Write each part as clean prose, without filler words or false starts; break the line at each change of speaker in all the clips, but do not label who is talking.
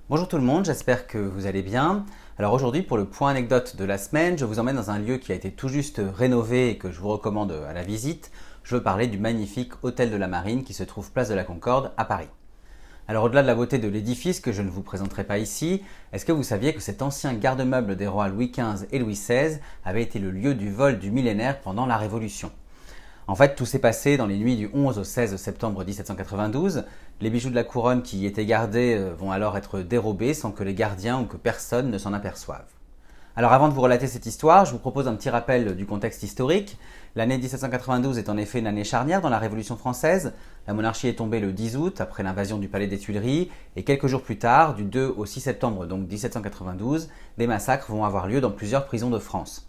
Bonjour tout le monde, j'espère que vous allez bien. Alors aujourd'hui pour le point anecdote de la semaine, je vous emmène dans un lieu qui a été tout juste rénové et que je vous recommande à la visite. Je veux parler du magnifique Hôtel de la Marine qui se trouve place de la Concorde à Paris. Alors au-delà de la beauté de l'édifice que je ne vous présenterai pas ici, est-ce que vous saviez que cet ancien garde-meuble des rois Louis XV et Louis XVI avait été le lieu du vol du millénaire pendant la Révolution ? En fait, tout s'est passé dans les nuits du 11 au 16 septembre 1792. Les bijoux de la couronne qui y étaient gardés vont alors être dérobés sans que les gardiens ou que personne ne s'en aperçoive. Alors avant de vous relater cette histoire, je vous propose un petit rappel du contexte historique. L'année 1792 est en effet une année charnière dans la Révolution française. La monarchie est tombée le 10 août après l'invasion du palais des Tuileries et quelques jours plus tard, du 2 au 6 septembre donc 1792, des massacres vont avoir lieu dans plusieurs prisons de France.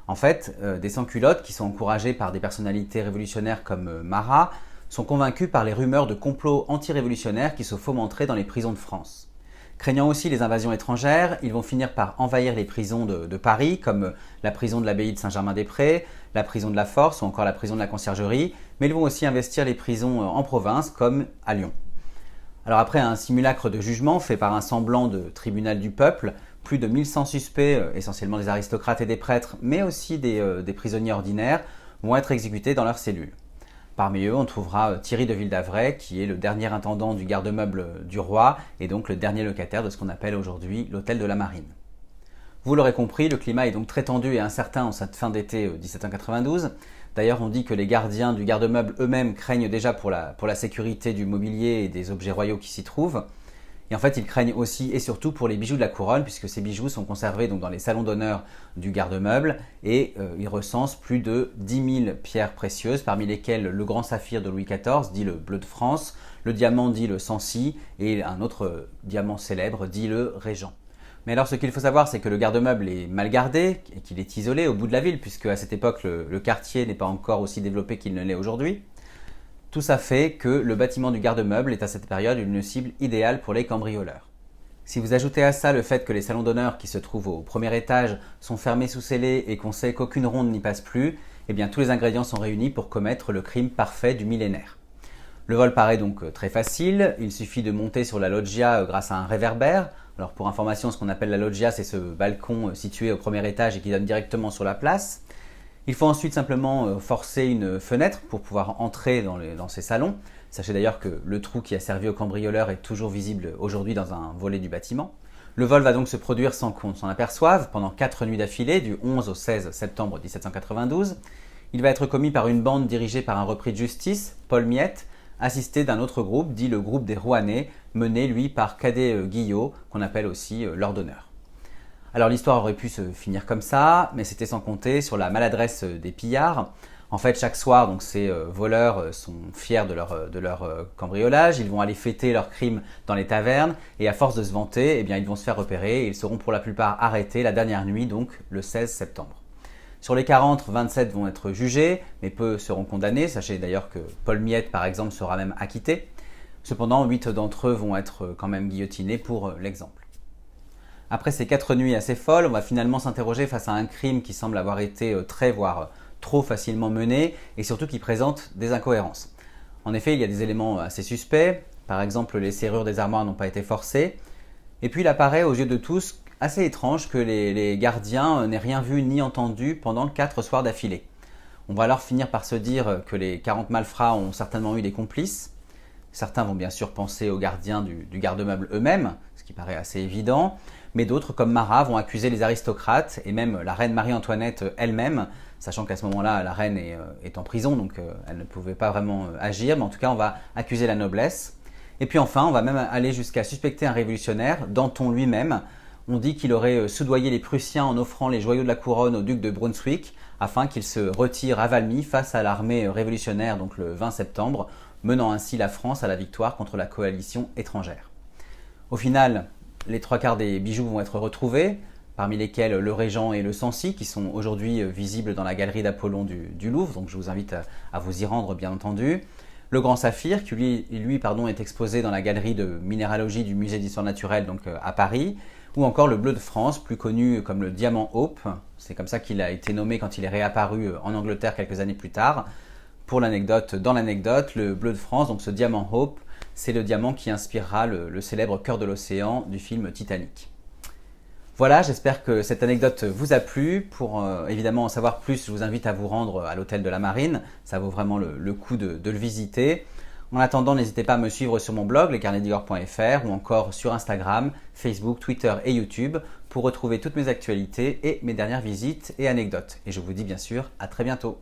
En fait, des sans-culottes qui sont encouragés par des personnalités révolutionnaires comme Marat sont convaincus par les rumeurs de complots anti-révolutionnaires qui se fomenteraient dans les prisons de France. Craignant aussi les invasions étrangères, ils vont finir par envahir les prisons de Paris, comme la prison de l'abbaye de Saint-Germain-des-Prés, la prison de la Force ou encore la prison de la Conciergerie, mais ils vont aussi investir les prisons en province, comme à Lyon. Alors après un simulacre de jugement fait par un semblant de tribunal du peuple, plus de 1100 suspects, essentiellement des aristocrates et des prêtres, mais aussi des prisonniers ordinaires, vont être exécutés dans leurs cellules. Parmi eux, on trouvera Thierry de Ville-d'Avray, qui est le dernier intendant du garde-meuble du roi et donc le dernier locataire de ce qu'on appelle aujourd'hui l'Hôtel de la Marine. Vous l'aurez compris, le climat est donc très tendu et incertain en cette fin d'été 1792. D'ailleurs, on dit que les gardiens du garde-meuble eux-mêmes craignent déjà pour la sécurité du mobilier et des objets royaux qui s'y trouvent. Et en fait, ils craignent aussi et surtout pour les bijoux de la couronne, puisque ces bijoux sont conservés donc dans les salons d'honneur du garde-meuble et ils recensent plus de 10 000 pierres précieuses, parmi lesquelles le grand saphir de Louis XIV, dit le bleu de France, le diamant dit le Sancy et un autre diamant célèbre dit le Régent. Mais alors ce qu'il faut savoir, c'est que le garde-meuble est mal gardé et qu'il est isolé au bout de la ville, puisque à cette époque le quartier n'est pas encore aussi développé qu'il ne l'est aujourd'hui. Tout ça fait que le bâtiment du garde-meuble est à cette période une cible idéale pour les cambrioleurs. Si vous ajoutez à ça le fait que les salons d'honneur qui se trouvent au premier étage sont fermés sous scellés et qu'on sait qu'aucune ronde n'y passe plus, eh bien tous les ingrédients sont réunis pour commettre le crime parfait du millénaire. Le vol paraît donc très facile, il suffit de monter sur la loggia grâce à un réverbère. Alors pour information, ce qu'on appelle la loggia, c'est ce balcon situé au premier étage et qui donne directement sur la place. Il faut ensuite simplement forcer une fenêtre pour pouvoir entrer dans ces salons. Sachez d'ailleurs que le trou qui a servi aux cambrioleurs est toujours visible aujourd'hui dans un volet du bâtiment. Le vol va donc se produire sans qu'on s'en aperçoive pendant 4 nuits d'affilée, du 11 au 16 septembre 1792. Il va être commis par une bande dirigée par un repris de justice, Paul Miette, assisté d'un autre groupe, dit le groupe des Rouennais, mené lui par Cadet Guillot, qu'on appelle aussi Lord d'honneur. Alors l'histoire aurait pu se finir comme ça, mais c'était sans compter sur la maladresse des pillards. En fait, chaque soir, donc, ces voleurs sont fiers de leur cambriolage, ils vont aller fêter leurs crimes dans les tavernes, et à force de se vanter, eh bien, ils vont se faire repérer, et ils seront pour la plupart arrêtés la dernière nuit, donc le 16 septembre. Sur les 40, 27 vont être jugés, mais peu seront condamnés. Sachez d'ailleurs que Paul Miette, par exemple, sera même acquitté. Cependant, 8 d'entre eux vont être quand même guillotinés pour l'exemple. Après ces 4 nuits assez folles, on va finalement s'interroger face à un crime qui semble avoir été très, voire trop facilement mené et surtout qui présente des incohérences. En effet, il y a des éléments assez suspects. Par exemple, les serrures des armoires n'ont pas été forcées. Et puis il apparaît aux yeux de tous assez étrange que les gardiens n'aient rien vu ni entendu pendant 4 soirs d'affilée. On va alors finir par se dire que les 40 malfrats ont certainement eu des complices. Certains vont bien sûr penser aux gardiens du garde-meuble eux-mêmes, ce qui paraît assez évident, mais d'autres, comme Marat, vont accuser les aristocrates et même la reine Marie-Antoinette elle-même, sachant qu'à ce moment-là, la reine est en prison, donc elle ne pouvait pas vraiment agir, mais en tout cas, on va accuser la noblesse. Et puis enfin, on va même aller jusqu'à suspecter un révolutionnaire, Danton lui-même. On dit qu'il aurait soudoyé les Prussiens en offrant les joyaux de la couronne au duc de Brunswick, afin qu'il se retire à Valmy face à l'armée révolutionnaire, donc le 20 septembre, menant ainsi la France à la victoire contre la coalition étrangère. Au final, les 3/4 des bijoux vont être retrouvés, parmi lesquels le Régent et le Sancy, qui sont aujourd'hui visibles dans la galerie d'Apollon du Louvre, donc je vous invite à vous y rendre bien entendu. Le grand saphir, qui lui est exposé dans la galerie de minéralogie du musée d'histoire naturelle donc à Paris, ou encore le bleu de France, plus connu comme le diamant Hope, c'est comme ça qu'il a été nommé quand il est réapparu en Angleterre quelques années plus tard. Pour l'anecdote, dans l'anecdote, le bleu de France, donc ce diamant Hope, C'est le diamant qui inspirera le célèbre cœur de l'océan du film Titanic. Voilà, j'espère que cette anecdote vous a plu. Pour évidemment en savoir plus, je vous invite à vous rendre à l'hôtel de la Marine. Ça vaut vraiment le coup de le visiter. En attendant, n'hésitez pas à me suivre sur mon blog, lescarnetsdigor.fr, ou encore sur Instagram, Facebook, Twitter et YouTube pour retrouver toutes mes actualités et mes dernières visites et anecdotes. Et je vous dis bien sûr à très bientôt.